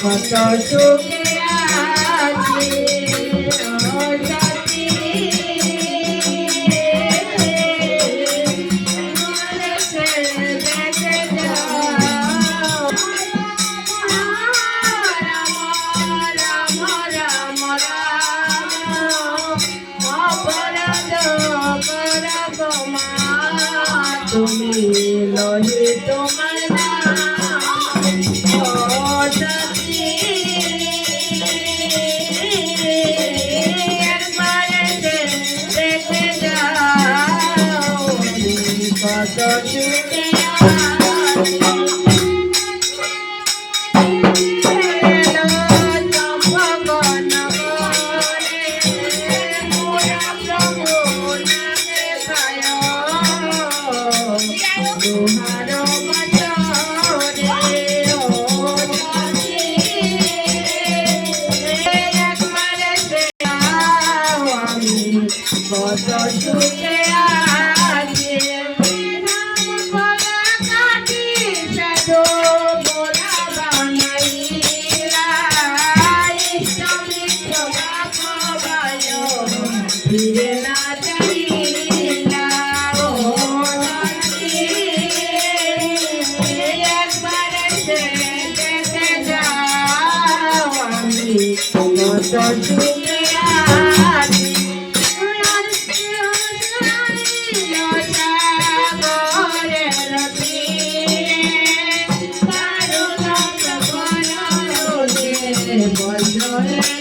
কত সুখে আছি ও সাথী মনে ছেড়ে দেখে যাও রাম রাম রাম রাম অপরাধ করব মা তুমি লহি তোমার কত সুখে কত সুখে আছে কাটি সাধু গোলা বানাইলা ইষ্টমিত্র বাপবায় ফিরে না যাইলা ও একবার দেখে যাও আমি কত সুখে আছি বল